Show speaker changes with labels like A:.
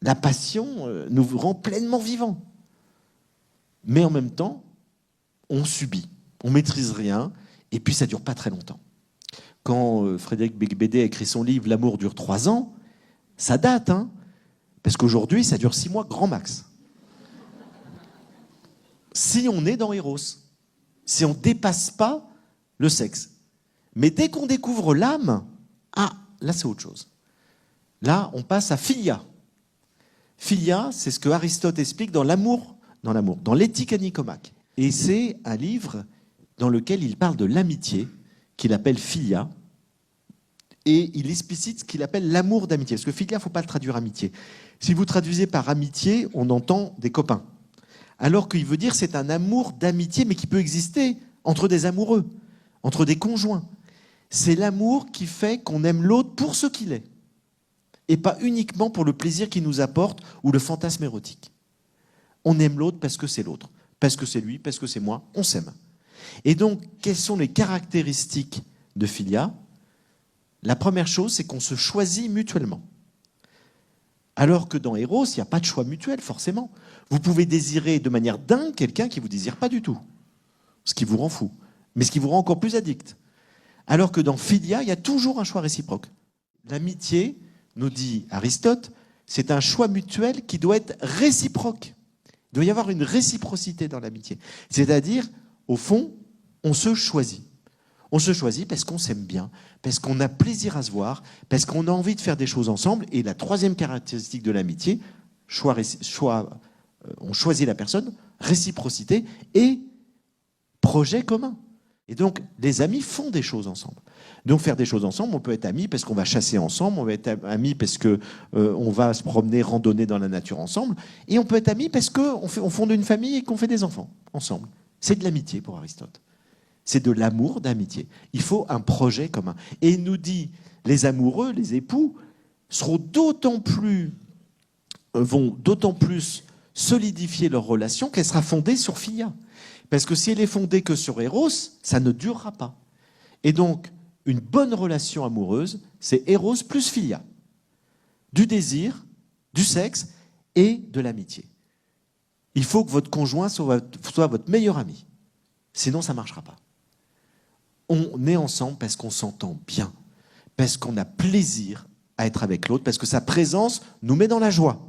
A: La passion nous rend pleinement vivants. Mais en même temps, on subit, on ne maîtrise rien, et puis ça ne dure pas très longtemps. Quand Frédéric Beigbeder a écrit son livre « L'amour dure 3 ans », ça date, hein, parce qu'aujourd'hui, ça dure 6 mois grand max. Si on est dans Eros, si on ne dépasse pas le sexe. Mais dès qu'on découvre l'âme, ah, là c'est autre chose. Là, on passe à Philia. Philia, c'est ce que Aristote explique dans dans l'Éthique à Nicomaque. Et c'est un livre dans lequel il parle de l'amitié, qu'il appelle Philia, et il explicite ce qu'il appelle l'amour d'amitié. Parce que Philia, il ne faut pas le traduire amitié. Si vous traduisez par amitié, on entend des copains. Alors qu'il veut dire c'est un amour d'amitié, mais qui peut exister entre des amoureux, entre des conjoints. C'est l'amour qui fait qu'on aime l'autre pour ce qu'il est, et pas uniquement pour le plaisir qu'il nous apporte ou le fantasme érotique. On aime l'autre parce que c'est l'autre, parce que c'est lui, parce que c'est moi, on s'aime. Et donc, quelles sont les caractéristiques de Philia ? La première chose, c'est qu'on se choisit mutuellement. Alors que dans Eros, il n'y a pas de choix mutuel, forcément. Vous pouvez désirer de manière dingue quelqu'un qui ne vous désire pas du tout, ce qui vous rend fou, mais ce qui vous rend encore plus addict. Alors que dans Philia, il y a toujours un choix réciproque. L'amitié, nous dit Aristote, c'est un choix mutuel qui doit être réciproque. Il doit y avoir une réciprocité dans l'amitié. C'est-à-dire, au fond, on se choisit. On se choisit parce qu'on s'aime bien, parce qu'on a plaisir à se voir, parce qu'on a envie de faire des choses ensemble. Et la troisième caractéristique de l'amitié, on choisit la personne, réciprocité et projet commun. Et donc, les amis font des choses ensemble. Donc, faire des choses ensemble, on peut être amis parce qu'on va chasser ensemble, on peut être amis parce qu'on va se promener, randonner dans la nature ensemble, et on peut être amis parce qu'on fonde une famille et qu'on fait des enfants ensemble. C'est de l'amitié pour Aristote. C'est de l'amour d'amitié. Il faut un projet commun. Et il nous dit, les amoureux, les époux, vont d'autant plus solidifier leur relation qu'elle sera fondée sur Philia. Parce que si elle est fondée que sur Eros, ça ne durera pas. Et donc, une bonne relation amoureuse, c'est Eros plus Philia. Du désir, du sexe et de l'amitié. Il faut que votre conjoint soit votre meilleur ami. Sinon, ça ne marchera pas. On est ensemble parce qu'on s'entend bien, parce qu'on a plaisir à être avec l'autre, parce que sa présence nous met dans la joie.